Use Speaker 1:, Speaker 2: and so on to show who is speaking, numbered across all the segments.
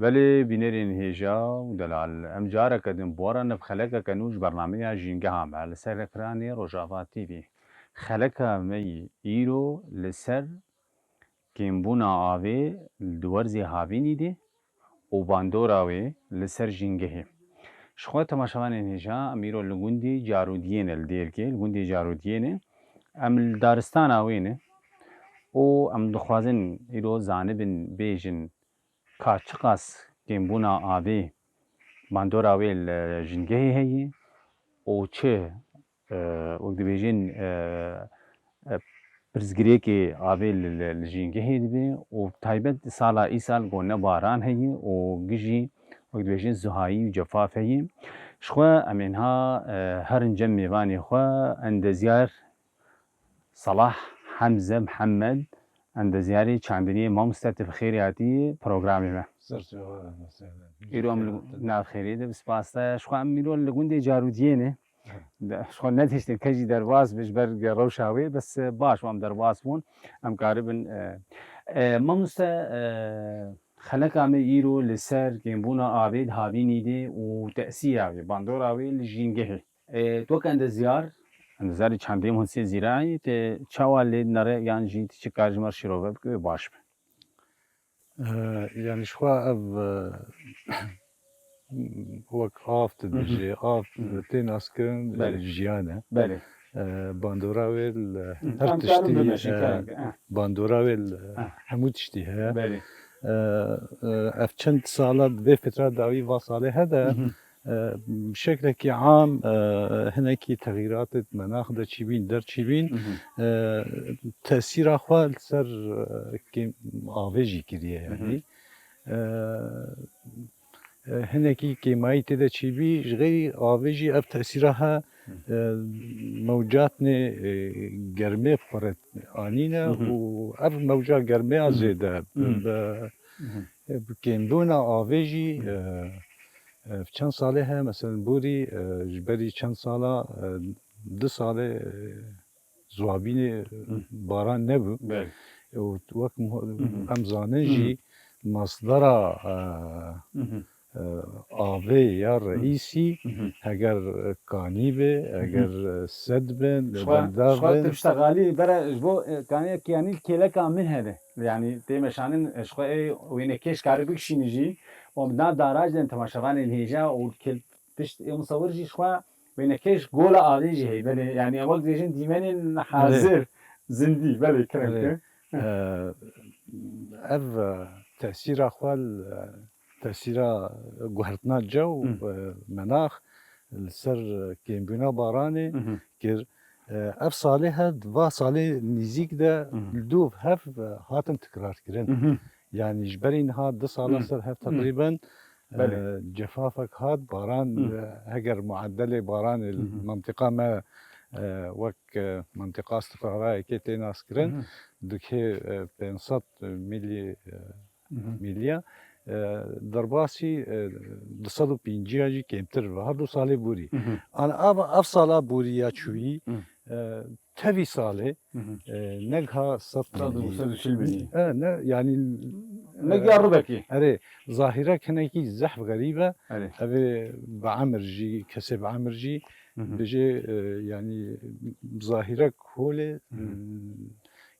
Speaker 1: ولی بینرین هیجا و دلال ام جارا کدیم بورا نف خلقه کنوش برنامه جینگه هم لسر اکرانی روجاوا تیوی خلقه می ایرو لسر کمبونا آوی دورزی هاوینی دی و باندوراوی لسر جینگه شخوات تماشاوان هیجا امیرو لگوندی جارودیین الدیر که لگوندی جارودیین ام دارستان آوینه او ام دخوازن ایرو زانبن بیجن کاچقاس کمبونا آوی باندور آوی الجنگهی هی او چه وقت بیجن پرزگری که آوی الجنگهی دی و تایبت سالا ای سال گونه باران هی و گیجی وقت بیجن زهایی و جفاف هی شخوا امینها هرن جمع میوانی خوا اندزیار صلاح حمزه محمد اندزیاری چندنی ما مستعد خیریاتی پروگرامی ما. ایران ناف خیریه بس پاستا شخو امیرو لگوندی جارودیه نه. شخو نداشتن کجی درواز بش برگ روشاوی بس باش وام درواز بون ام قاربن ما مستعد خلق عم ایرو لسر جنبونا آبید هاوینی دی و تأثیر آبی باندور آبی لجینگه. تو کند زیار زاری چندیم هنسی زیرایی ت چوالی نره یان جیت چیکارج مار شروع بکه باش به.
Speaker 2: يعني شخوا اف وك آفت بجي آفت تين اسكرن جيانا
Speaker 1: بله
Speaker 2: باندوراوي هر تشتي باندوراوي همو تشتي ها
Speaker 1: بله
Speaker 2: اف چند سالات في فترة داوي واصالي هذا بشكل عام هناكي تغييرات مناخ دا تشيبين در تشيبين تأثير أخوال سر كي آفيجي كريه يعني هناكي كيماي تدا تشيبي غير آفيجي أب تأثيرها موجاتنا جرمي فرت آنينا وأب موجات جرمي زيادة بكيمبونا آفيجي في چند ساله هم مثلا بوری جبری چند ساله 2 ساله زوابین باران نبود و وقت هم زاننجی مصدر آوی یا رئیسی اگر کانی به اگر سد به بندر
Speaker 1: به اشتغالی برای جو کانی کیانی کلا کامل هده یعنی تیمشانن اشخای وینکش کاری بکشینجی ومنا داراج دن تماشاوان الهجا وكل تشت مصور جي شخوا وينكيش قولا آليجي هي بله يعني أول ديجن ديمانين حاضر زندي بله كرمك
Speaker 2: اف تأثير أخوال تأثير قهرتنا جو مناخ السر كيمبينا باراني كير اف صالحة دوا صالح نزيك دا دوف هف هاتن تكرار كرن يعني جبرين هاد 2 ساله سر هف تقريبا جفافك هاد باران هجر معدل باران المنطقة ما وك منطقة استقرارية كي ناسكرن دكي 500 مليا درباسي 250 جي كمتر وهادو سالي بوري انا اف سالا بوري يا شوي تبي صالح نجها
Speaker 1: سطر
Speaker 2: يعني
Speaker 1: نجا ربكي
Speaker 2: أري ظاهرة كناكي زحف غريبة
Speaker 1: أري
Speaker 2: أبي بعمرجي كسب عمرجي بيجي يعني ظاهرة كولة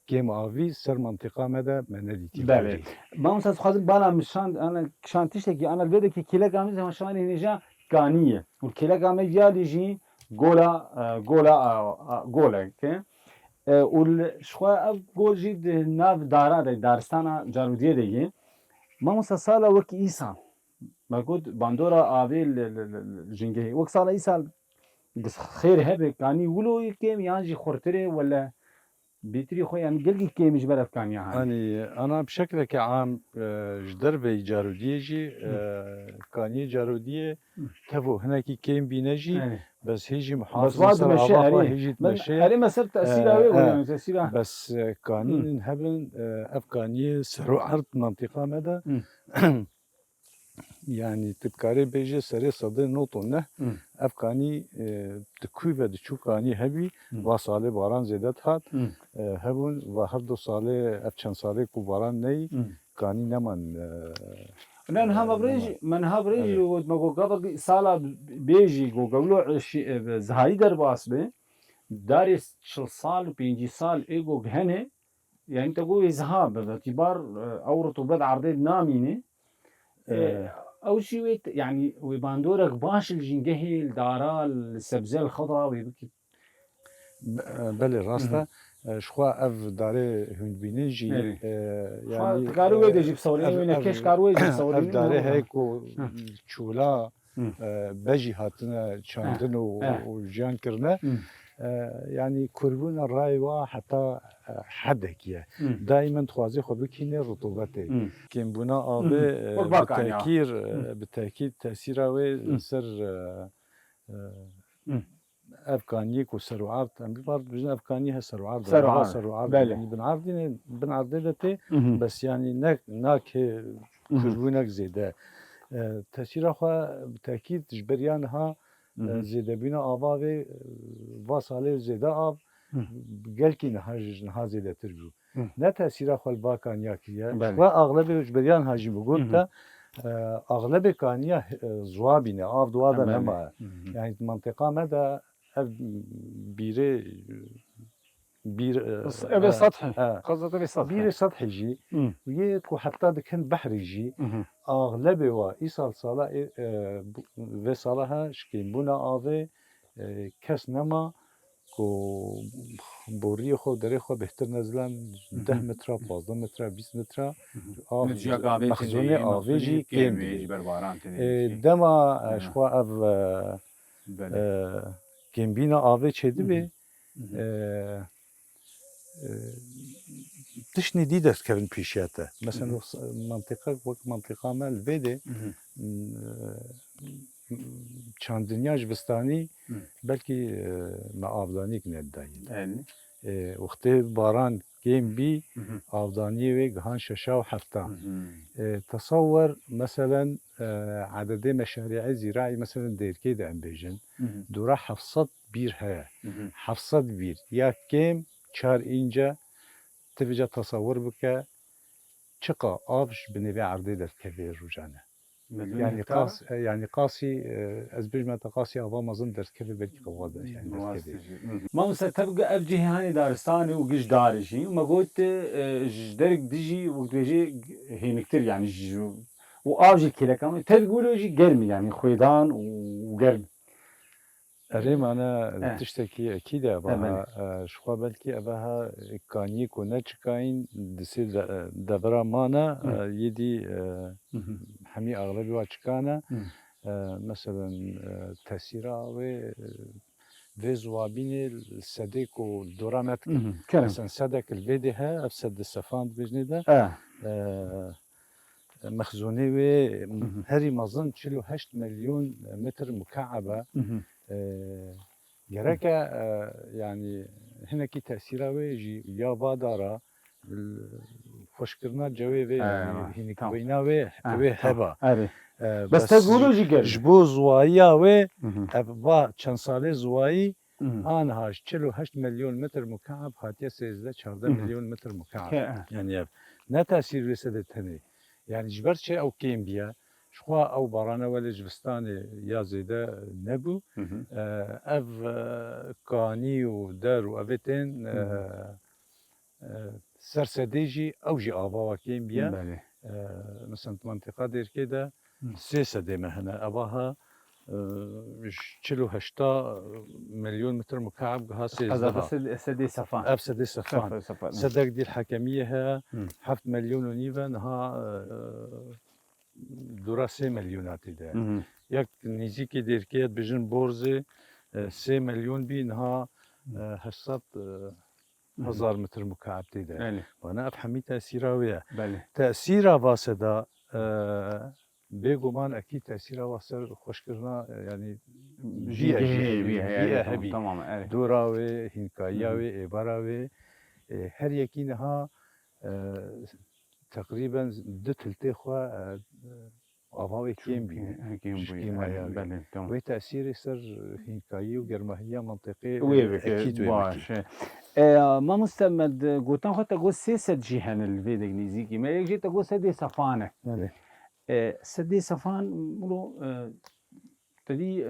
Speaker 2: كيم آوي سر منطقة مدى مناليتي
Speaker 1: بله ما مساس خازن بالا مشان أنا شانتيش تكي أنا البيت كي كلا قامي زي ما شواني هنيجا كانية والكلا قامي يالي جي جولا كه والشخوا أب جول جيد ناف دارا دارستانا جارودية ديه ما مساسالا وك إيسان ما قلت باندورا آبي الجنجهي وك سالا إيسان خير هبه كاني ولو كيم يانجي خورتري ولا بيتري خويا يعني قلقي كيم جبرت كان يعني
Speaker 2: أنا بشكل عام جدر بي جاروديجي كاني جارودية تفو هناك كيم بينجي بس هيجي محافظة
Speaker 1: بس مشي
Speaker 2: هيجي تمشي
Speaker 1: أري مسر تأثير أوي ولا تأثير
Speaker 2: بس كانين هبن أفغانية سرو عرض منطقة مدى يعني تبكاري بيجي سري صدر نوتونه أفغاني تكوي بدي شو كاني هبي وصالة باران زيادة هات هبون وهردو صالة أفشان صالة كوباران ني كاني نمان
Speaker 1: نه نه بريج من ها بريج ود ما قبل سالا بيجي قبلو زهاي در باسبه دارس شل سال بينجي سال ايجو هنه يعني تقول ذهاب باعتبار اورطو بد عرضي نامينه او شيء يعني وباندورك باش الجنجهي الدارا السبزه الخضراء ويبكي
Speaker 2: بله راسته شخوا اف داره هندبینی جی
Speaker 1: يعني قالوا ويدي جيب صورين وين كيش قالوا ويدي صورين
Speaker 2: اف داره هيكو چولا بجي هاتنا چاندن و جان کرنه يعني كربون الرأي حتى حدك دائما توازي خو بكينه رطوبته كم بنا آبه بالتأكيد تأثيره سر افغانيك وسروعات ام برضه بجن افغانيه سروعات يعني بنعرضي بس يعني ناك كربونك زياده تأثيره خو بالتأكيد جبريانها زياده بنا آباوي واصاله زياده آب قالكي نها زياده تربو نه تأثيره خو الباكانيا كيه واغلب جبريان هاجي بقول اغلب كانيا زوابينه آب دواده نما يعني منطقه مدى بير
Speaker 1: سطحي قصدك بسطحي
Speaker 2: بير سطحي جي ويكو حتى دكن بحري جي اغلبه و ايصال صاله و صالها شكين بنا آوه كس نما كو بوري خو دري خو بهتر نزلن 10 متر 15 متر 20 متر مخزونه آوه جي كم دما شخوا اف كمبينا آوه چهدي بي تشني دي دست كفن بيشياته مثلا منطقة مال فيدي چاندنياج بستاني بلكي ما آفدانيك نداين وقتی باران كيم بي آفداني وي جهان ششا وحفتا تصور مثلا عدد مشاريع زراعي مثلا ديركي ده امبيجن دورا حفصد بير هيا حفصد بير يا كيم چار اینجا تبجا تصور بك چقا آبش بنوی عرضی در کبیر روزانه يعني قاسي ازبج قاسي ابا مظن درس كيف بلكي قواده يعني
Speaker 1: ما مستبقى ابجي هاني دارستاني وقش دارجي وما قلت درك ديجي وقتجي هي كتير يعني وابجي كده كمان تقولوا جي قرمي يعني خويدان وقرمي
Speaker 2: ريم أنا تشتكي أكيد أباها شخوا بلكي أباها كاني كنا تشكاين دسي دبرا مانا يدي حمي أغلبي واتشكانا مثلا تأثيرا و زوابين السديك ودورامات مثلا سدك الفيديها أفسد السفان بجني ده مخزوني و هري مظن 8 مليون متر مكعبة جراكا يعني هنا كي تأثيره ويجي يا بادارا خوشكرنا جوي وي هنا كوينا وي هبا
Speaker 1: بس تقولوا جي قرب
Speaker 2: جبو زوايا وي ابا چند ساله زوايي آنهاش 8 مليون متر مكعب هاتيا 13 مليون متر مكعب يعني نه تأثير رسدت هني يعني جبرت شيء او كيم بيا شخوا او بارانا ولا جبستاني يا زيدا نبو اف كاني ودار وافيتين سرسديجي او جي ابا كيم بيا مثلا منطقه دير كده سيسه ديما هنا اباها 8 مليون متر مكعب ها
Speaker 1: سدي صفان
Speaker 2: اف سدي صفان صدق دي الحكميه 7 مليون ونيفا ها دورا 3 مليونات ده يك نيزيكي ديركيت بجن بورزي 3 مليون بي نها هشت 1000 متر مكعب ده وانا افهمي تأثيره ويا تأثيره واسدا بيجومان اكيد تأثيره واسر خوشكرنا يعني جي هبي
Speaker 1: تماما
Speaker 2: دورا و هنكايا و ابارا و هر يكي نها تقريبا دتلتي خوا أباوي كيم بي وتأثير سر هنكايي وجرمهية منطقي
Speaker 1: أكيد باش ما مستمد قلت أنا خدت أقول سياسة جهان الفيديو نيزيكي ما يجي تقول سدي صفانة سدي صفان ملو تدي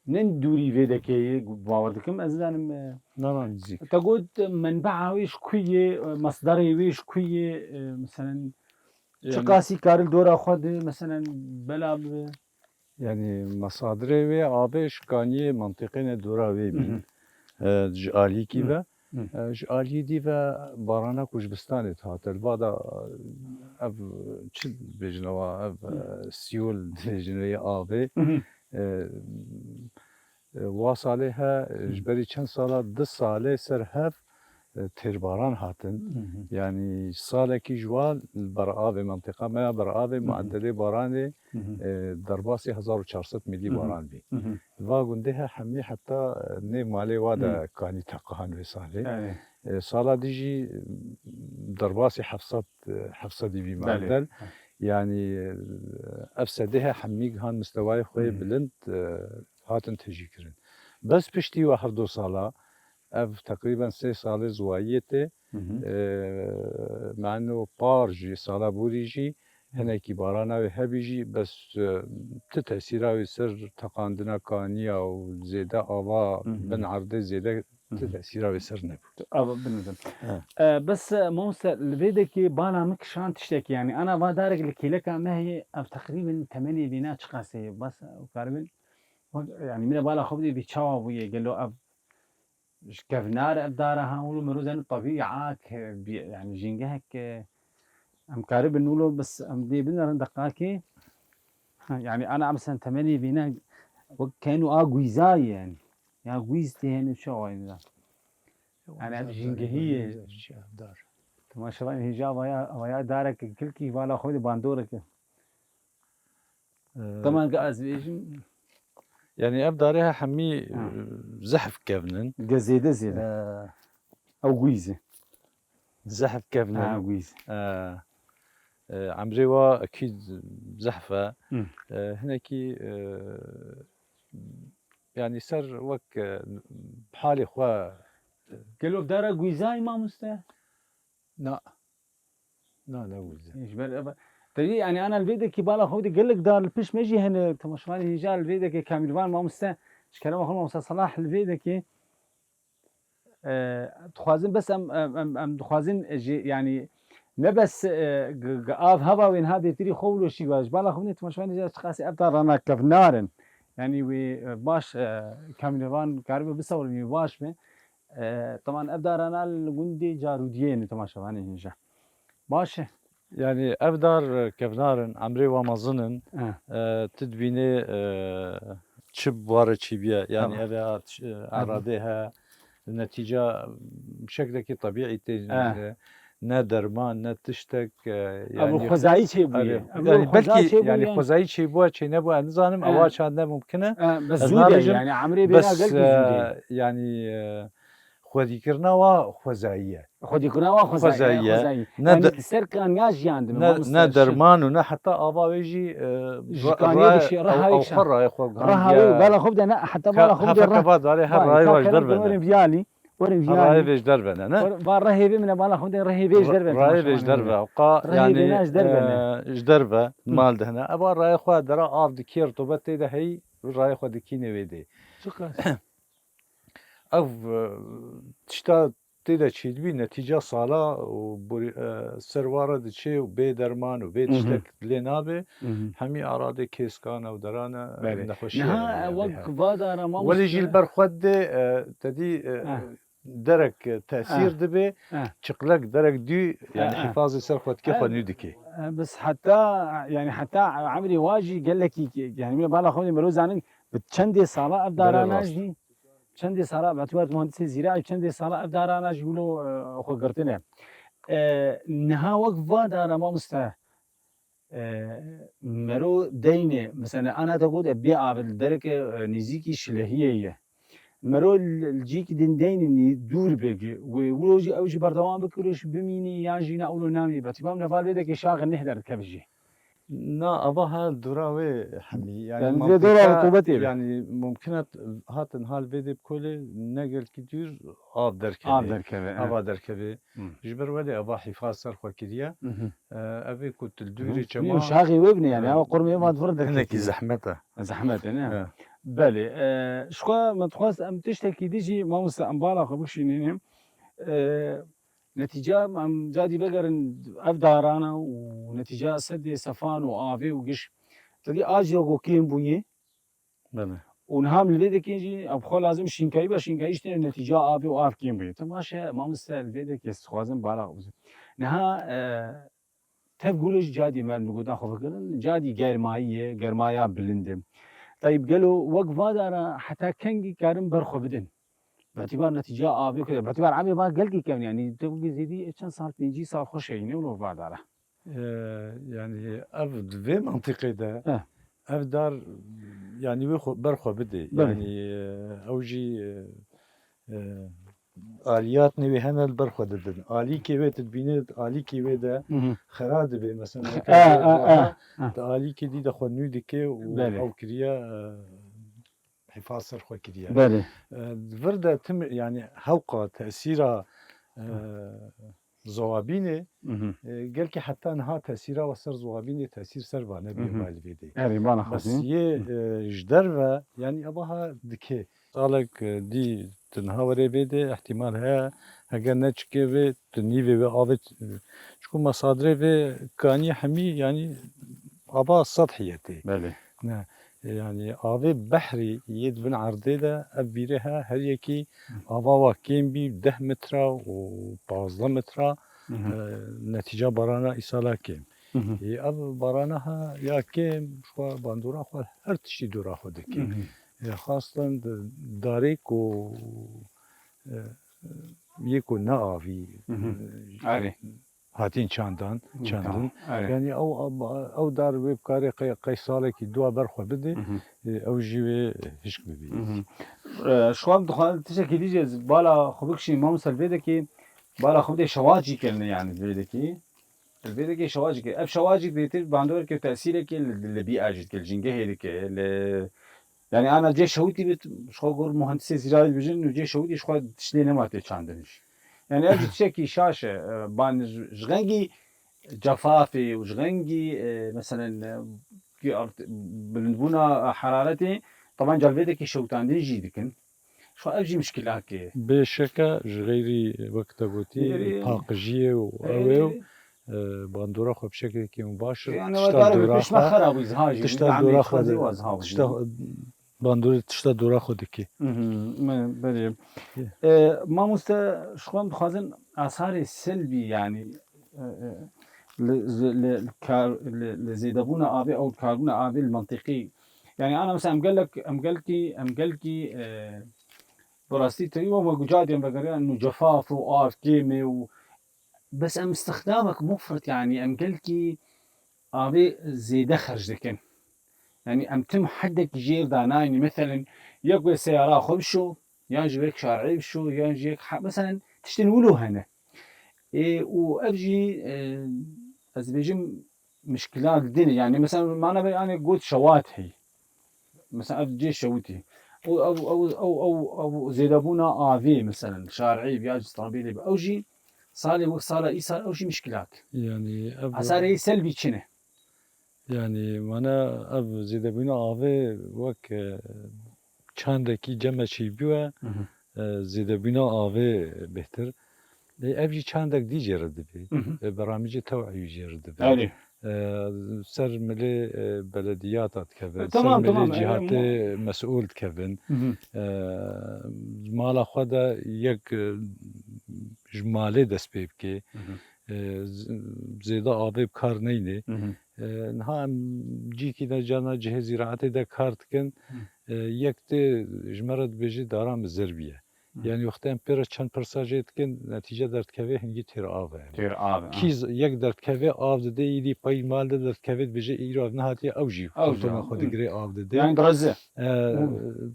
Speaker 1: نن دوری ویده که باور دکم از دانم
Speaker 2: نه نزدیک
Speaker 1: تقول منبعه ويش كوية مصدره ويش كوية مثلا شقاسي كارل دورا خود مثلا بلا
Speaker 2: يعني مصادر وی آبش کانی منطقه دورا وی بین جالی کی و جالی دی و بارانا کوچبستانی هاتل بادا اف چی بجنوا اف سیول بجنوی آبی واصله ها جبری چند ساله 10 ساله سر هف ترباران هاتن يعني ساله کی جوال برآب منطقه ما برآب معدل باران درباسي 1400 ملي باران بي و گندها حمي حتى ني مالي وادا كاني تقهان وساله ساله ديجي درباسي حفصه دي بي معدل يعني افسدها حميق هان مستواي خوي بلند هاتن تجيكرن بس بشتي واحد دو ساله اف تقريبا 3 ساله زوايته مع انه بارجي ساله بوريجي هناكي بارانا وهبيجي بس تتأثيرا سر تقاندنا كانيا وزيدا آوا بن عرض زيدا تتأثيرا وسر نبود
Speaker 1: بالنسبة بس موسى الفيديو بالا مكشان تشتكي يعني انا بادارك لكي لك ما هي تقريبا 8 بينات شقاسي بس وكاربن يعني من بالا خبدي بيتشاوا ويا قال له كفنار ابدارها ولو مروزن طبيعه يعني جينجهك ام كارب نقوله بس ام دي بنا دقاكي يعني انا مثلا 8 بينا كانوا اغويزاي يعني يا غويزتي هنا شو يعني جينجهيه
Speaker 2: دار
Speaker 1: ما شاء الله هجاب ويا دارك كل كي بالا خذ باندورك طبعا قاز
Speaker 2: يعني ابدارها حمي زحف كابنن
Speaker 1: زيده او غويزه
Speaker 2: زحف كابنن
Speaker 1: غويزه
Speaker 2: عمريوا اكيد زحفه هناكي يعني سر وك بحالي خوا
Speaker 1: قالوا بدار غويزاي ما مسته
Speaker 2: لا غويزه
Speaker 1: ايش تدري يعني انا الفيديو كي بالا خودي قال لك دار البش مجي هنا تمشمالي جا الفيديو كي كاميرفان ما مسته ايش كلام اخو موسى صلاح الفيديو كي تخوازن بس ام تخوازن يعني نبس قاف هوا وين هذا تري خولو شي واش بالا خوني تمشمالي جا خاصي ابطال انا كفنارن يعني وي باش كاميرفان كاربه بصور باش طبعا ابدار انا الجندي جاروديين تماشمالي هنجا باش
Speaker 2: يعني ابدار كفنارن عمري ومظنن تدبيني تشب ورا تشيبيا يعني هذا اعراضها النتيجه بشكل طبيعي نادر ما نتشتك
Speaker 1: يعني ابو خزاي شي بو
Speaker 2: يعني بلكي يعني خزاي شي بو شي نبو نظام اواش هذا ممكنه
Speaker 1: بس زوده يعني عمري بينا
Speaker 2: بس يعني خوديكرنا وخزايه
Speaker 1: خزايه يعني سركان ياجي عندنا
Speaker 2: ندرمان ونا حتى ابا ويجي او حره يا اخو
Speaker 1: رهاوي بالا خبدا حتى بالا خبدا
Speaker 2: كفا داري هالراي واش دربنا
Speaker 1: فيالي
Speaker 2: راي بيش دربنا انا
Speaker 1: رهيبي من بالا خبدا رهيبيش دربنا
Speaker 2: راي بيش دربنا وقا يعني ايش دربه مال دهنا ابا راي خو درا اف دكير توبتي ده هي راي خو دكيني ويدي
Speaker 1: شكرا
Speaker 2: او تشتا تيدا تشيد بي نتيجة صالة وسروارة دشي وبي درمان وبي تشتك لينابي همي أراضي كيسكانا ودرانا نخوشية
Speaker 1: نها وقت بادارة ما
Speaker 2: ولي جيل برخود تدي درك تأثير دبي تشقلك درك دي يعني حفاظي سرخوت كيف نودكي
Speaker 1: بس حتى عمري واجي قال لك يعني من بالا خوني مروز عنك بتشندي صالة أبدارانا جي چندی سالا باعتبار مهندسی زراعی چندی سالا ابدارانا جولو خو گرتنه نها وقت وادارا ما مسته مرو دینه مثلا انا تقول بي عبد درك نزيكي شلهيه مرو الجيك دين دور بيجي ولوجي اوجي بردوام بكرش بميني ياجينا اولو نامي باعتبار نفال بيدك شاغل نهدر كبجي
Speaker 2: نا أباها دوراوي حمي
Speaker 1: يعني
Speaker 2: منطقة
Speaker 1: دورة رطوبتي
Speaker 2: يعني ممكنة هاتن هال فيدي بكل نقل كتير آب دركبي
Speaker 1: دركبه
Speaker 2: أبا دركبي
Speaker 1: مم.
Speaker 2: جبر ولي أبا حفاظ سرخوا كريا
Speaker 1: مهم.
Speaker 2: أبي كنت الدوري
Speaker 1: فيه
Speaker 2: كما
Speaker 1: شاغي وابني يعني هو قرمي ما تفرد
Speaker 2: هناك
Speaker 1: كتير
Speaker 2: زحمته
Speaker 1: زحمت نه بله شخوا ما تخواست ام تشتكي ديجي ما مست ام بالا خبوش نينم نتيجة ام جادي بقرن افدارانا ونتيجة سد سفان وآفي وقش تدي اجي وقو كيم بويه
Speaker 2: بله
Speaker 1: ونهام الفيديو كيجي ابخو لازم شينكاي بشينكاي اشتري نتيجة آفي وآف كيم بويه تماشى ما مست الفيديو كيس خوازم بالا خبوش نها تقولش جادي ما نقول اخو فكرن جادي غير مايه غير مايا بلندم طيب قالوا وقفه دارا حتى كنجي كارم برخو بدن باعتبار نتيجه ابي كذا باعتبار عمي ما قلقي كان يعني تبقي زيدي كان صار بيجي صار خوش يعني ولا بعد على
Speaker 2: يعني أفد في منطقة ده
Speaker 1: اه
Speaker 2: أفدار يعني برخو بدي
Speaker 1: بلي
Speaker 2: يعني أوجي آليات نوی هنر برخورد دادن آلی که وی تبینید آلی که وی ده خراد به مثلا
Speaker 1: اه
Speaker 2: که
Speaker 1: اه
Speaker 2: واها
Speaker 1: اه اه
Speaker 2: ده آلی که دی ده خود نو دکه و
Speaker 1: بلي
Speaker 2: او کریا حفاظ سر خو کریا
Speaker 1: بلي
Speaker 2: ورده تم يعني هوقا تأثيرا زوابينه قال كي حتى انها تأثيرا وسر زوابينه تأثير سر نبي والفيدي
Speaker 1: هذه بانا
Speaker 2: بس
Speaker 1: خاصني
Speaker 2: يه جدرفة يعني أباها دكي طالك دي تنهاوري بيدي احتمال ها هجا نتشكي في تنيفي في آفت شكون مصادري في كاني حمي يعني أبا سطحيتي
Speaker 1: بلي
Speaker 2: يعني آفي بحري يد بن عرضي ده أبيرها هر يكي آبا واكين بي 10 متر و 15 متر نتيجة برانا إسالا كيم اب بارانها یا که شو باندورا خو هر تشتی دورا خو دکی خاصتا داریک و یکو نه آوی
Speaker 1: عادي
Speaker 2: هاتین چندان
Speaker 1: عادي
Speaker 2: یعنی او دار ویب کاری قی ساله کی دو برخو بده او جیوه هشک ببی
Speaker 1: شو عم دخل تشكي ديجي بالا خبكشي ما مسلفيدة كي بالا خبدي شواجي كلنا يعني الفيديو الفيديو كي شواجك اب شواجك ديتر باندور كي تاثيره كي البيئه جد كي الجنجه هيك يعني انا جي شوتي بت شو اقول مهندس زراعي بجن وجي شوتي شو تشلينا ما تشاندنش يعني اجي تشكي شاشه بان جغنجي جفافي وجغنجي مثلا كي بلندبونا حرارتي طبعا جالفيدي كي شوتان دي جيدكن شو اجي مشكلة كي
Speaker 2: بشكا جغيري وقت قوتي باقجيه و اوه باندورا خو بشكل كي مباشر
Speaker 1: يعني ودار بيش ما خرب يزهاجي
Speaker 2: تشتا دورا خو تشتا باندور تشتا دورا خو دكي
Speaker 1: بله ما شخوان بخوازن آثار سلبي يعني لزيدبون آبي أو الكاربون آبي المنطقي يعني أنا مثلا أم قال لك براستي تقريبا وجاد يوم بقرا إنه جفاف وآف كيمي بس أم استخدامك مفرط يعني أم قال لك آبي زيادة خرج ذكن يعني أم تم حدك جير دانايني مثلا يقوي سيارة خبشو يجيك شارعي بشو يجيك مثلا تشتنولو هنا إيه وأبجي أزبيجم مشكلات الدنيا يعني مثلا ما أنا يعني قلت شوات هي مثلا أبجي شوتي أو زيدابونا آفي مثلا شارعي بياج طرابيلي أوجي صار إيصال أوجي مشكلات
Speaker 2: يعني
Speaker 1: أثاري سلبي كنه
Speaker 2: يعني مانا اب زيدابونا آفي وك چندکی جمع چی بیوه زیدابینا آوه بهتر ابجی چندک دی جرده بی برامج توعیه جرده بی سر ملی بلدیات تکبن سر ملی جهات مسئول تکبن مالا خدا یک جماله دست بیب که زیده آوه بکار نینه نها جی کی دا جانا جهه زراعت دا کارت کن یک ته جمرد بجی دارام زربیه يعني وقتاً بير چند پرساجت کن نتیجه درد کوه هنگی تیر آوه
Speaker 1: تیر آب
Speaker 2: کیز یک درد کوه آب داده ایدی پای مال ده درد کوه بجه ایراد نهاتی اوجی خودتون خود گری آب داده
Speaker 1: yani grazı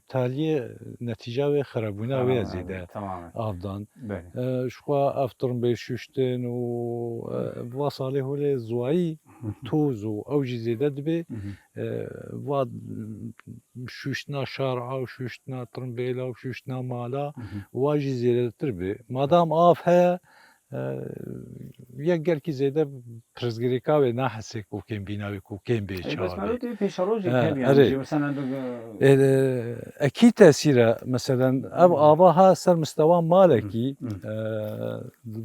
Speaker 2: تالی نتیجه و خرابونه و زیده
Speaker 1: tamamen
Speaker 2: آبدان
Speaker 1: بله
Speaker 2: شخوا افترم به شوشتن و واصله هول زوایی توز و اوجی زیده دبی و شوشتنا شارعه و شوشتنا ترمبیلا و شوشتنا مالا واجی زیده تر بی مادام آف ها یک گرکی زیده پرزگریکا و نه حسی کوکیم بیناوی کوکیم به
Speaker 1: بس
Speaker 2: چاوی
Speaker 1: مرات پیش روزی که
Speaker 2: آره.
Speaker 1: yani مثلا
Speaker 2: اكيد تاثيره مثلا اب اباها سر مستوى مالكي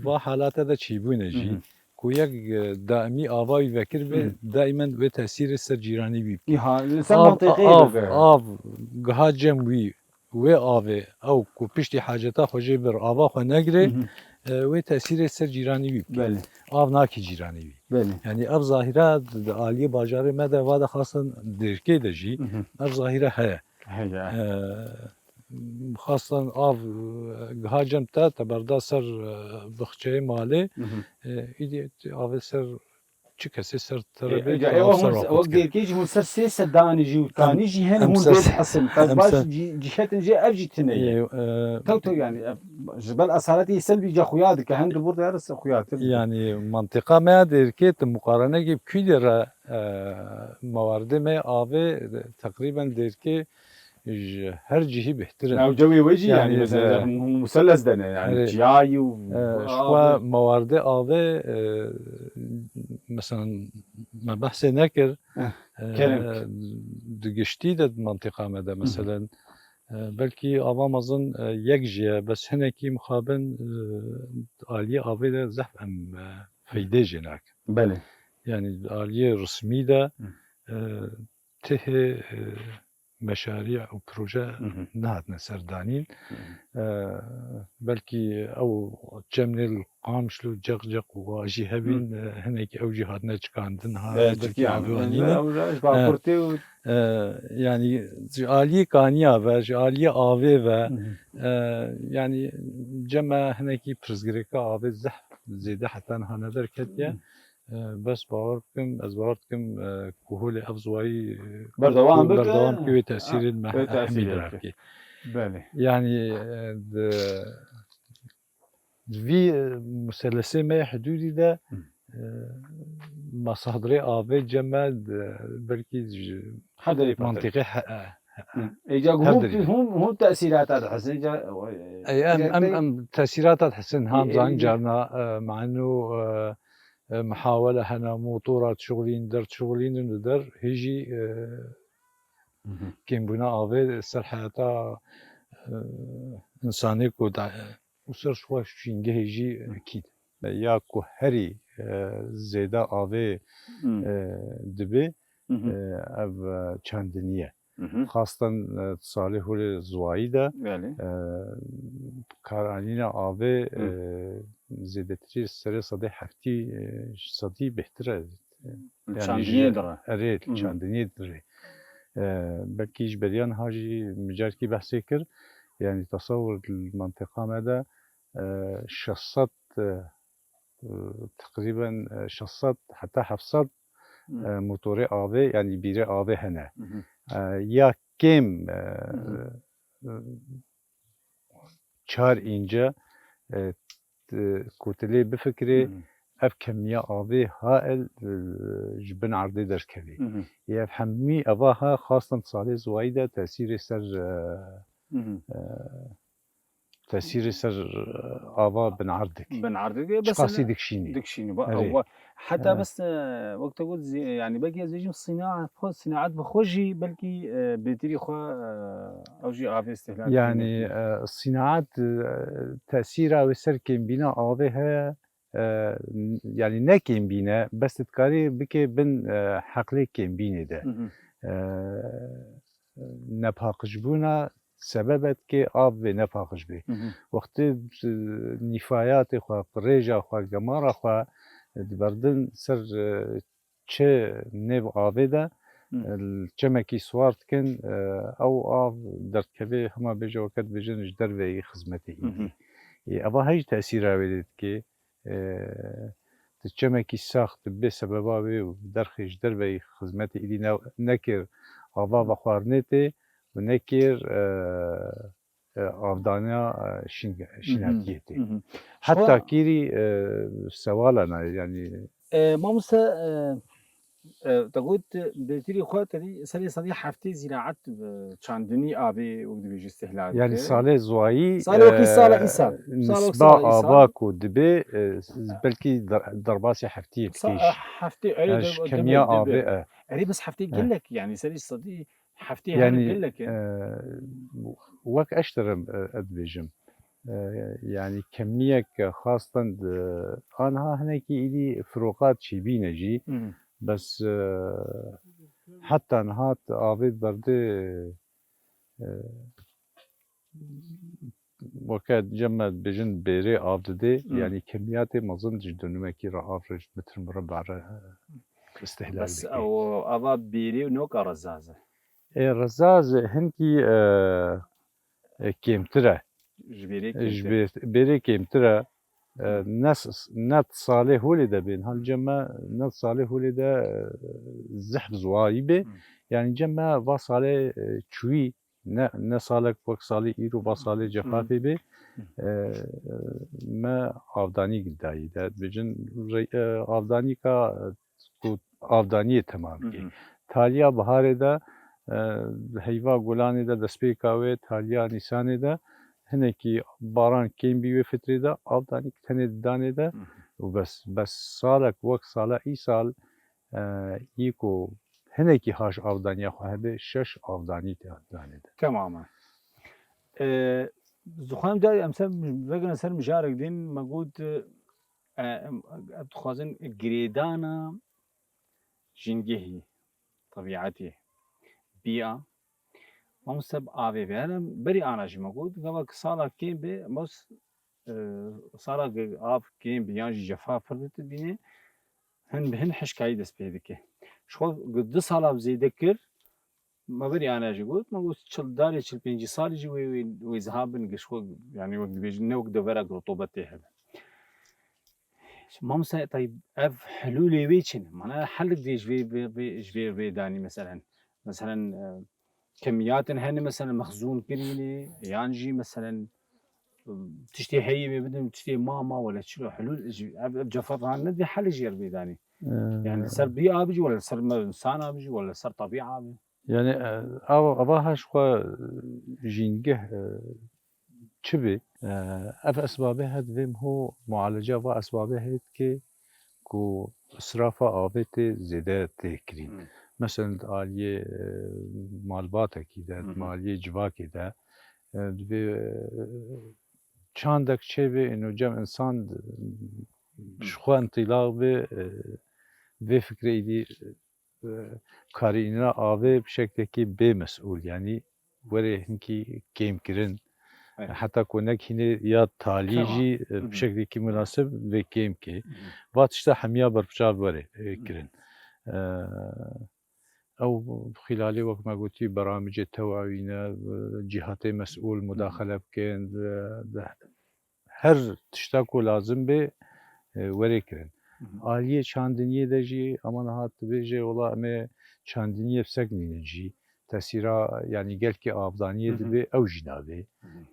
Speaker 2: و حالات هذا تشيبون جي كو يك دائمي ابا يفكر به دائما بتاثير سر جيراني بي
Speaker 1: insan منطقي
Speaker 2: اف جهاجم وي و او كو بيشتي حاجتا خوجي بر ابا خو نگري و تاثير سر جيراني بي
Speaker 1: بله
Speaker 2: اف ناكي جيراني بي
Speaker 1: بله
Speaker 2: يعني اف ظاهره عاليه باجار مدى وادا خاصه ديركي دجي اف ظاهره هي خاصة آف هاجم تا تبردا سر بخچه ماله ایدی آف سر چی کسی سر تربیت آف سر
Speaker 1: وقت دیرکی هون سر سه سدانی جی کانی جی هن هون بیت حسن باش جهتن جی افجی تنیه تو يعني جبل أصالتي سلبي جا خياد كهند برضه يرس خياد
Speaker 2: يعني منطقة ما ديركيت مقارنة جيب كيدر موارد ما آوه تقريبا ديركي هر جهي بيحترم
Speaker 1: او جوي وجي يعني مثلا مثلث ده يعني جاي و
Speaker 2: شخوا موارد آوه مثلا ما بحث نكر دقشتي ده منطقة ما ده مثلا بلكي آوام أظن يكجي بس هناكي مخابن آلية آوه ده زحف أم فايدة جناك
Speaker 1: بله
Speaker 2: يعني آلية رسمي ده ته مشاريع وبروجه نهاتنا سردانين بلكي او جمن القامشلو جق واجي هبين هناك او جهاتنا كاندن ها بلكي عبوانين يعني جالي كانيا و جالي آوي و يعني جمع هناك برزغريكا آوي زح زيده حتى هنا دركتيا بس باوركم از باوركم كهول افزواري بردوام كي تاثير المحمي درافكي
Speaker 1: بله
Speaker 2: يعني في مثلثه ما حدودي ده مصادر آبی جمع بلكي منطقه
Speaker 1: هم تأثيرات هذا حسن
Speaker 2: ام تأثيرات حسن هم زان جارنا مع انه محاولة هنا موتورات شغلين در شغلين ندر هيجي كم بنا آبی سر حياتا إنساني كود وسر شو شينجه هيجي أكيد يا كهري زيدا آبی دبي أب چندنية خاصة صالح الزوايدة كارانينا آبی زيدتري سر صدي حفتي صدي بهتره
Speaker 1: چندنية داره
Speaker 2: أريد چندنية داره بلكيش بريان هاجي مجال كي بحثي كر يعني تصور المنطقة مدى شصت تقريبا شصت حتى حفصت موتوري آبي يعني بيري آبي هنا يا كم چار اینجا كتلي بفكري اف كمية آبي هائل جبن عرضي دركبي يفهمي أباها خاصة صالح زوايدة تأثير سر آبا بن عرضك
Speaker 1: بس
Speaker 2: قاسي دكشيني
Speaker 1: بقى حتى بس وقت قلت يعني بقي زي صناعة صناعات بخوجي بلكي بتري خو او جي آبي استهلاك
Speaker 2: يعني الصناعات تأثيرها وسر كم بينا آبها يعني نكيم بينا بس تكاري بكي بن حقلي كيم بيني ده نباقش بونا سببت كي آب نباقش بي وقت نفايات خوا قريجا خوا جمارا خوا دبردن سر چه نب آبه ده الجمكي سوارت كن أو درت كبي هما بيجا وقت بيجن جدر في خدمتي إيدي أبا هاي تأثير عويدت كي تجمكي ساخت بسببا بي ودرخي جدر في خدمتي إيدي نكر أبا بخوارنتي ونكر أفدانيا شناتيتي حتى كيري سوالنا يعني
Speaker 1: ماموسا تقول بتيري خواتي سالي صديق حفتي زراعة چاندني آبي وقت استهلاك
Speaker 2: يعني صالح زوايي
Speaker 1: صالح وكي صالح إيسال صالح صالح
Speaker 2: نسبة آباك ودبي بلكي درباسي حفتي تكيش
Speaker 1: حفتي أي
Speaker 2: يعني كمية آبي
Speaker 1: أري بس حفتي قلك يعني سالي صديق حفتي
Speaker 2: يعني
Speaker 1: قلك
Speaker 2: وك أشترم أدبيجم يعني كمية خاصة أنا هناكي إلي فروقات شبينة جي بس حتى نهات آبيت بردي وقت جمع بجن بيري آبدي يعني كميات مظن جدا نمكي رأفرج متر مربع استهلاك
Speaker 1: بس أو أبا بيري ونوك رزازة
Speaker 2: الرزاز هنكي كيمترة جبيري كيمترة نت صالح ولده بين هالجمع نت صالح ولده زحف زوايبه يعني جمع وصالح شوي نه صالح وقت صالح إيرو وصالح جفافي به ما أفداني قداي ده بجن أفداني كا أفداني تمام كي تاليا بهار ده هيوا غولاني ده دسبي كاوي تاليا نيساني ده هنكي باران كيم بيوي فتري ده أفداني كتني داني ده وبس صالك وقت صالح إي سال يكو هنكي هاش أفداني خواهبه شش أفداني تهداني ده
Speaker 1: تماما زخانم جاي امثال بقنا سر مشارك دين موجود ابتخازن جريدانا جنجهي طبيعتي بيئة ممسب آبي بهلم بري أنا جي موجود قبل صالة كين بي بس صالة آب كين بيانجي جفاف فردت بيني هن حشكاي دس بيدكي شو قد صالة بزيدكر ما بري أنا جي قلت ما قلت شل داري شل بينجي صالي جي ويذهبن قشو يعني وقت بيجي وقت دورك رطوبتي هذا ما مسا طيب اف حلول ويتشن معناها حل ديش في داني مثلا كميات هن مثلا مخزون كريني يانجي مثلا تشتي حي بدهم تشتي ماما ولا شنو حلول جفاف ندي حل جير بيداني يعني صار بيئة بيجي ولا صار انسان بيجي ولا صار طبيعة بيجي
Speaker 2: يعني أباها شو جينجه شبه أف أسبابها ذم هو معالجة وأسبابها كي كو إسرافة آبت زيادة تكرين مثلا آلية مالبات كده مالية جوا كده چندك شبه إنه جم إنسان شخو انطلاق به فكرة إيدي كارينا آبه بشكل كي بمسؤول يعني وره هنكي كيم كرن حتى كونك هنا يا تاليجي بشكل كي مناسب و كيم كي واتشتا حمية بربشار وره كرن أو خلالي وقت ما قلتي برامج التوعوية جهات مسؤول مداخلة بكين هر تشتاكو لازم به وره كرن آلیه چاندنیه دجی اما نهات بیجه ولا ام چاندنیه بسگ نینجی تأثیرا يعني قال كي أفضانية دبي أو جنابه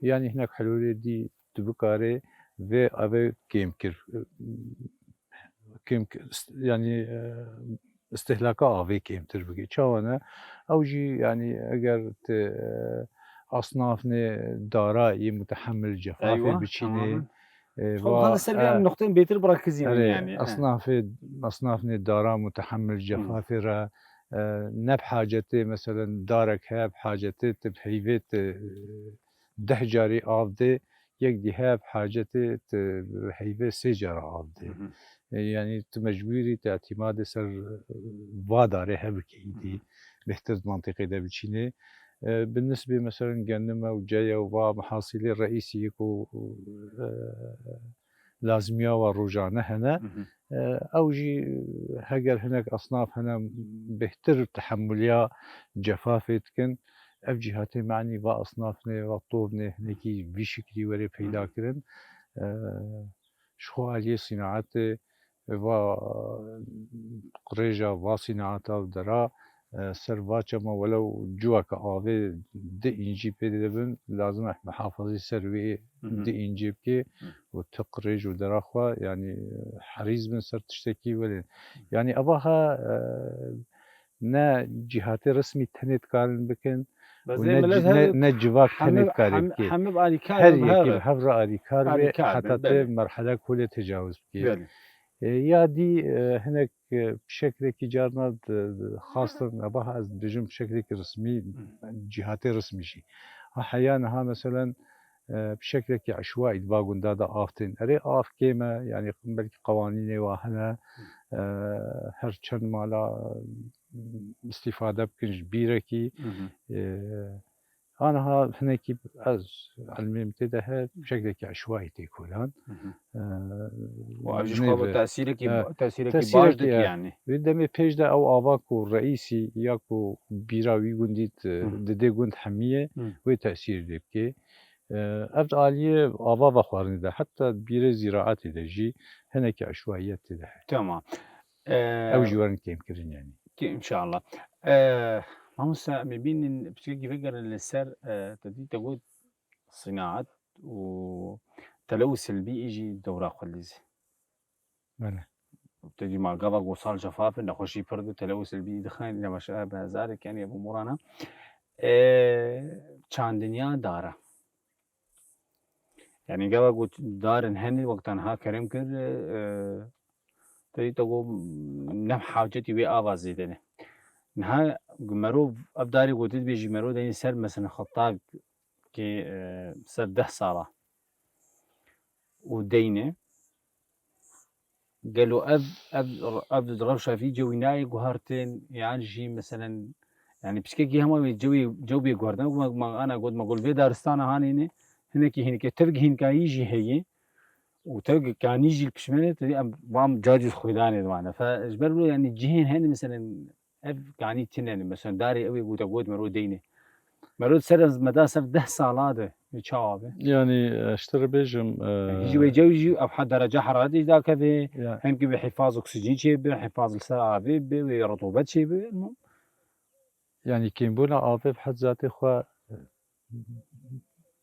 Speaker 2: يعني هناك حلول دي تبكاره و أبي كيم يعني استهلاك آبی كيم تربكي شوانا أو جي يعني أجر أصناف دارائي متحمل جفاف
Speaker 1: أيوة
Speaker 2: بتشيني
Speaker 1: هذا السلبية من نقطتين بيتر بركزين
Speaker 2: يعني أصناف دارا متحمل جفافرة نب حاجتي مثلا دارك هاب حاجتي تبحيفت ده جاري آفده يك دي هاب حاجتي تبحيفت سجارة آفده يعني تمجبوري تعتماد سر واداره هبكي بهتر منطقي ده بتشيني بالنسبة مثلا جنما وجاية ومحاصيل الرئيسية كو لازمية وروجانة هنا أو جي هجر هناك أصناف هنا بهتر تحمليا جفافة كن أف جهاتي معني با أصنافنا وطوبنا هناكي بشكل وري پیدا كرن شخو عليه صناعات و قريجا و صناعات درا سرواچا ما ولو جواك آوه ده إنجي بيده بن لازم محافظي سروي ده إنجي بكي وتقريج ودراخوا يعني حريز بن سر تشتكي ولين يعني أباها نا جهات رسمي تنت كارن بكن
Speaker 1: زي ملاز هذا
Speaker 2: ونجواك تنت كارن بكي
Speaker 1: حمب آلي كار
Speaker 2: هر يكي
Speaker 1: بهذا
Speaker 2: بحفر آلي كار حتى
Speaker 1: بله
Speaker 2: مرحلة كل تجاوز بكي
Speaker 1: بله
Speaker 2: يا دي هناك بشكل جارنا خاصة أباها از بجم بشكل رسمي جهات رسمي شي أحيانا مثلا بشكل عشوائي باقون دادا آفتين أري آف كيما يعني بلكي قوانين واهنا هر چند مالا استفاده بكنج بيركي أنا هناك از علمي متده بشكل عشوائي تيكولان
Speaker 1: وأجيش خبر تأثيرك باش دك يعني
Speaker 2: دمي پیش ده او آواکو رئیسی یاکو بیراوی گوندید دده گوند حمیه و تأثیر ده بکی افت آلیه آوا و خوارنی ده حتی بیر زراعتی ده جی هنك عشوائیت ده
Speaker 1: تمام
Speaker 2: او جوارن كيم كرين يعني
Speaker 1: إن شاء الله ما هو بين بشكل فكرة للسر تدي تقول صناعة وتلوث البيئي يجي دورة خليزي
Speaker 2: بله
Speaker 1: تجي مع قبق وصال جفاف نخشي برضو تلوث البيئي دخان إلى ما شابه ذلك يعني أبو مورانا كان دنيا دارة يعني قبق دار هني وقتها كريم كر تدي تقول نم حاجتي بي آواز زيدني نها مرو أبداري قلت بيجي مرو دني سر مثلا خطاق كي سر 10 صالة ودينه قالوا أب ربشة في جوي ناي قهرتين يعني شيء مثلا يعني بشكل هم جو بيقهرتين ما أنا قلت ما أقول في دارستان هانينه هناك تفق هناك يجي هي وتفق كان يجي البشمنة تدي بام جاجز خداني معنا فجبروا يعني جهين هني مثلا يعني تنين مثلا داري أبي بوتقود مرو دينه مرو سر مدى 10 صالات يتشابه
Speaker 2: يعني اشتري بيجم
Speaker 1: يجي ويجي أو حد درجة حرارة ذاك في
Speaker 2: يعني
Speaker 1: هم كي بحفاظ أكسجين شيء بحفاظ السرعة برطوبة شيء المهم
Speaker 2: يعني كيمبونا آفي بحد ذاته خوا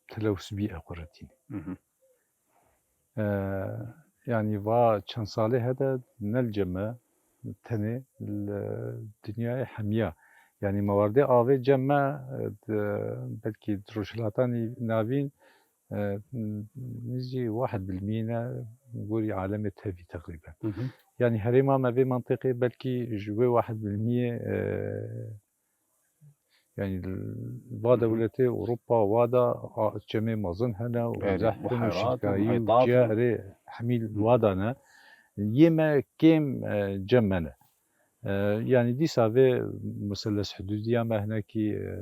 Speaker 2: تلوث بيئة قرتين يعني وا چند ساله هذا نلجمة تنه الدنيا حمية يعني موارد آوي جمع بلكي دروشلاتاني نابين نجي 1% نقول عالم التهفي تقريبا يعني هريما ما في منطقي بلكي جوي 1% يعني با دولتي أوروبا وادا جميع مازن هنا وزحفن وشتكاي وجاري حميل وادانا يما كيم جمنا يعني دي سافي مثلث حدودية ما هناكي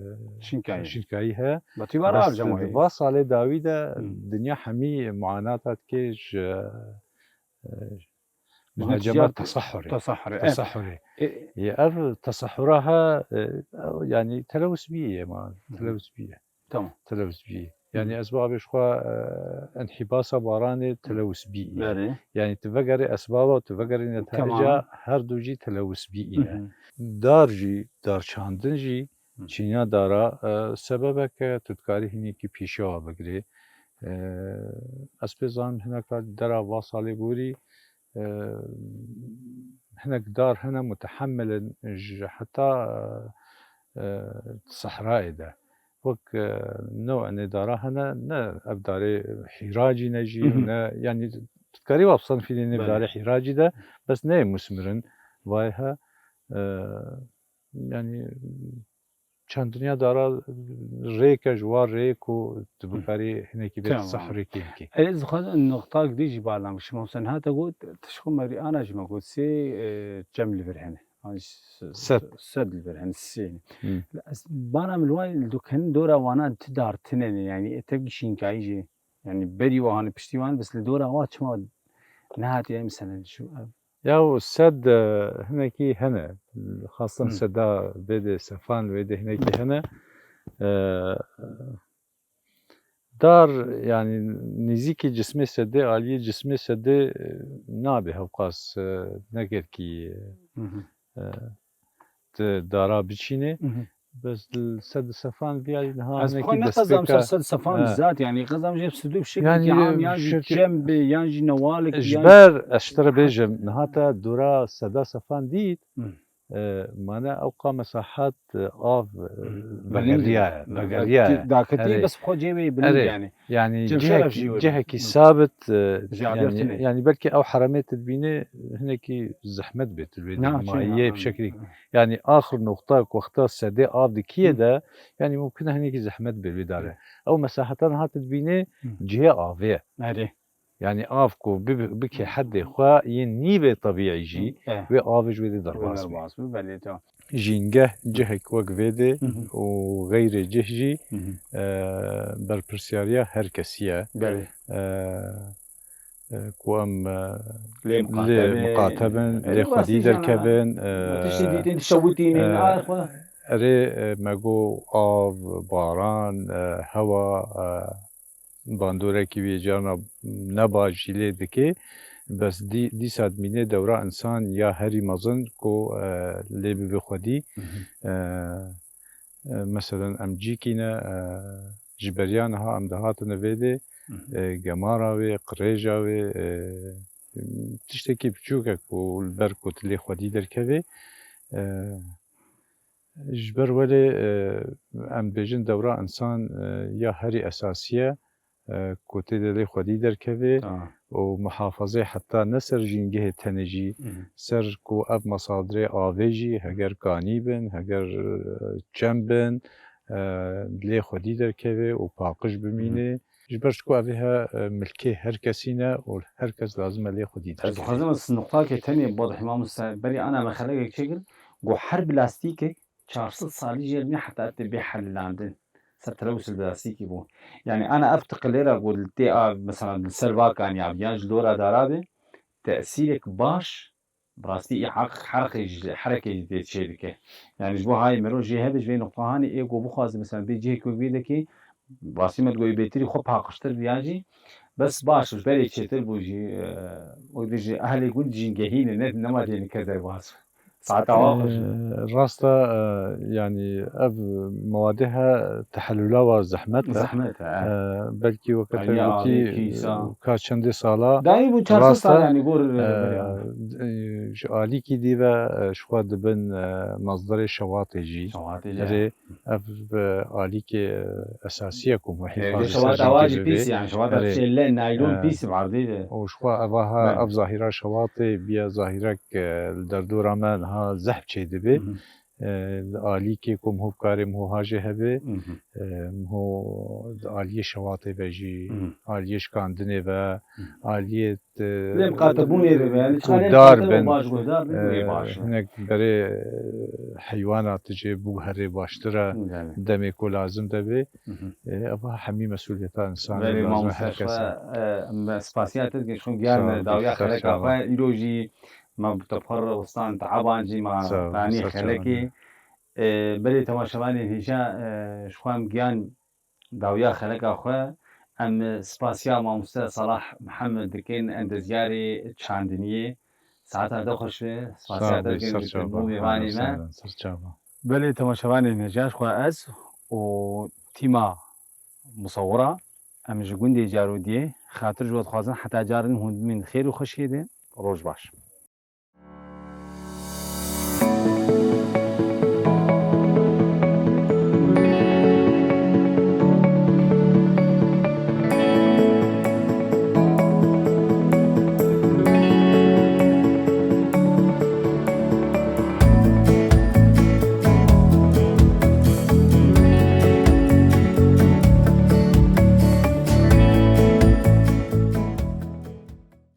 Speaker 2: شنكايها
Speaker 1: بس
Speaker 2: باص على داويدا الدنيا حمي معاناتات كيش الهجمات تصحري يأر تصحرها يعني تلوث بيئة ما تلوث بيئة
Speaker 1: تمام
Speaker 2: تلوث بيئة يعني أسباب إخوة انحباس باران تلوث بيئي يعني تفجر أسبابه وتفجر نتائجها هر دوجي تلوث بيئي دار شاندنجي چینا دارا سببك تذكاري هني كي بيشوا بقري أسبزان هناك درا واصالي بوري هناك دار هنا متحمل حتى صحراء ده وك نوع ندارة هنا نا أبداري حراجي نجي يعني تذكري وابصن في نبداري حراجي ده بس نا مسمرن وايها يعني چند دنیا داره ریک جوار ریک و تبکاری هنکی بیت صحری کیمکی.
Speaker 1: از خود النقطة دیجی بالام شما مثلا هات قلت تشخم مري أنا جمع قلت سي جمل فرهنة سد الفرهنة السين. بانا من الواي الدكان دورة وانا تدار تنين يعني تبقي شين كايجي يعني بدي وهان بشتيوان بس الدورة وات شما نهاتي مثلا شو
Speaker 2: يا السد هناكي هنا خاصة
Speaker 1: مم.
Speaker 2: سدا بيد سفان بيد هناكي هنا آه، دار يعني نزيكي جسمي سدي عالية جسمي سدي نابي هوقاس نقر كي
Speaker 1: مهم.
Speaker 2: دارا بتشيني
Speaker 1: مهم.
Speaker 2: بس السد سفان بيا نها
Speaker 1: از
Speaker 2: هناكي
Speaker 1: بخوای نقضم
Speaker 2: دسبيكا
Speaker 1: سرسد صفان بالذات يعني قضم جيب سدو بشكل كي
Speaker 2: يعني
Speaker 1: عام يانجي
Speaker 2: بشكل
Speaker 1: جنب يانجي نوالك يانجي
Speaker 2: اجبار اشترى بيجم نهاتا دورا سدا سفان ديت
Speaker 1: مم.
Speaker 2: مانا اوقا مساحات آف
Speaker 1: بلندن
Speaker 2: بقرية
Speaker 1: داكتي
Speaker 2: اري
Speaker 1: بس بخو جيبي بلند
Speaker 2: اري
Speaker 1: يعني
Speaker 2: يعني
Speaker 1: جيب
Speaker 2: جهة
Speaker 1: شرف جيوي
Speaker 2: جهة كي ثابت
Speaker 1: جي
Speaker 2: يعني
Speaker 1: عبيرتني
Speaker 2: يعني بلكي او حرامات تدبينه هناك زحمت بيت البيت
Speaker 1: نعم شيء
Speaker 2: المائية بشكل يعني اخر نقطة وقتها السدي آف دي كيدا يعني ممكن هناك زحمت بالبدارة او مساحة هات تدبينه جهة آفية
Speaker 1: اري
Speaker 2: يعني آفكو بكي حد خوا ينيبه طبيعي جي
Speaker 1: ايه
Speaker 2: و آفج ودي
Speaker 1: ويدر
Speaker 2: درباس بي
Speaker 1: باص ببليتو
Speaker 2: جينجه جهك وك فيدي وغير جهجي برپرسیاریا هر کسیه
Speaker 1: بله
Speaker 2: کو ام
Speaker 1: ليه
Speaker 2: لی
Speaker 1: مقاطبة
Speaker 2: مقاطبن لی
Speaker 1: راسي
Speaker 2: خودی در
Speaker 1: جانا
Speaker 2: کبن
Speaker 1: تشديدين تشوتيني عارف ولا
Speaker 2: اره مگو آب باران هوا باندوره کی وی جانا نبا جیله دکی بس دی ساد مینه دوره انسان یا هری مزن کو لی بی خودی مثلا ام جیکینه جبریان ها ام دهات نویده گمارا وی قریجا وی تشتکی بچوکه کو البر کتلی خودی در کبه جبر ولی ام بیجن دوره انسان یا هری اساسیه کتلی خودی در کبه ومحافظة حتى نسر جنجه تنجي سر كو أب مصادر آويجي هجر قانيبن هجر جنبن لي خدي در كوي وباقش بمينه جبرش كو أبيها ملكي هر كسينا وهر كس لازم لي خدي در
Speaker 1: از خازم از نقطه که تنی بود حمام بری انا مخلق شكل جو حرب لاستيكي 400 سالي جيرني حتى اتي بحل لاندن ستلوث البلاستيكي بو يعني انا افتقر ليرا اقول تي مثلا السلفا كان يعبيان جدورا دارابي تاثيرك باش براستي حركه جديد شركه يعني جبو هاي مرو جي هبج بين نقطه هاني اي جو بخاز مثلا بيجي كو بيدكي باسي ما تقول بيتري خب هاقشتر بياجي بس باش بلي تشتر بوجي ودجي اهلي يقول جين جهين نما جين كذا باس ساعات واقش
Speaker 2: راستا يعني أب موادها تحللا وزحمتها
Speaker 1: زحمتها
Speaker 2: بلكي وقتها
Speaker 1: يعني
Speaker 2: قلتي
Speaker 1: كيسا
Speaker 2: كاشندي صالة
Speaker 1: داي بو 400 سال يعني يقول
Speaker 2: آلی کی دیو شخوا دبن مصدر شواطئ جی
Speaker 1: شواطئ
Speaker 2: ره اف آلی که اساسیه کم و حفاظ
Speaker 1: شواطئ اواجي بيس يعني شواطئ تشيل نايلون بيس بعرضي
Speaker 2: و شخوا اواها اف ظاهره شواطئ بیا ظاهره در دور من ها زحف چه دبه آلی که کم هو کارم هو هاجه هبه هو آلی شواطئ بجی آلیش کاندنه و آلیت
Speaker 1: لم قاتبوني يعني
Speaker 2: دار بن
Speaker 1: باش
Speaker 2: هناك بري حيوانات تجي بو هري باشترا دمي كو لازم دبي ابا حمي مسؤوليتها انسان لازم
Speaker 1: هكذا سباسيات تلقى شلون جان داويا خلقا فا ايروجي ما بتبخر وسطان تعبانجي ما ثاني خلقي بلي تماشواني هجا شوام جان داويا خلقا خو ام سباسيا ما مستر صلاح محمد دكين عند زياري تشاندنيه ساعتها دخش سباسيا دكين مو بيغاني ما بلي تماشواني نجاش خو از و تيما مصورة ام جگوندی جارودیه خاطر جواد خوازن حتی جارن هند من خیر و خوشیده روش باش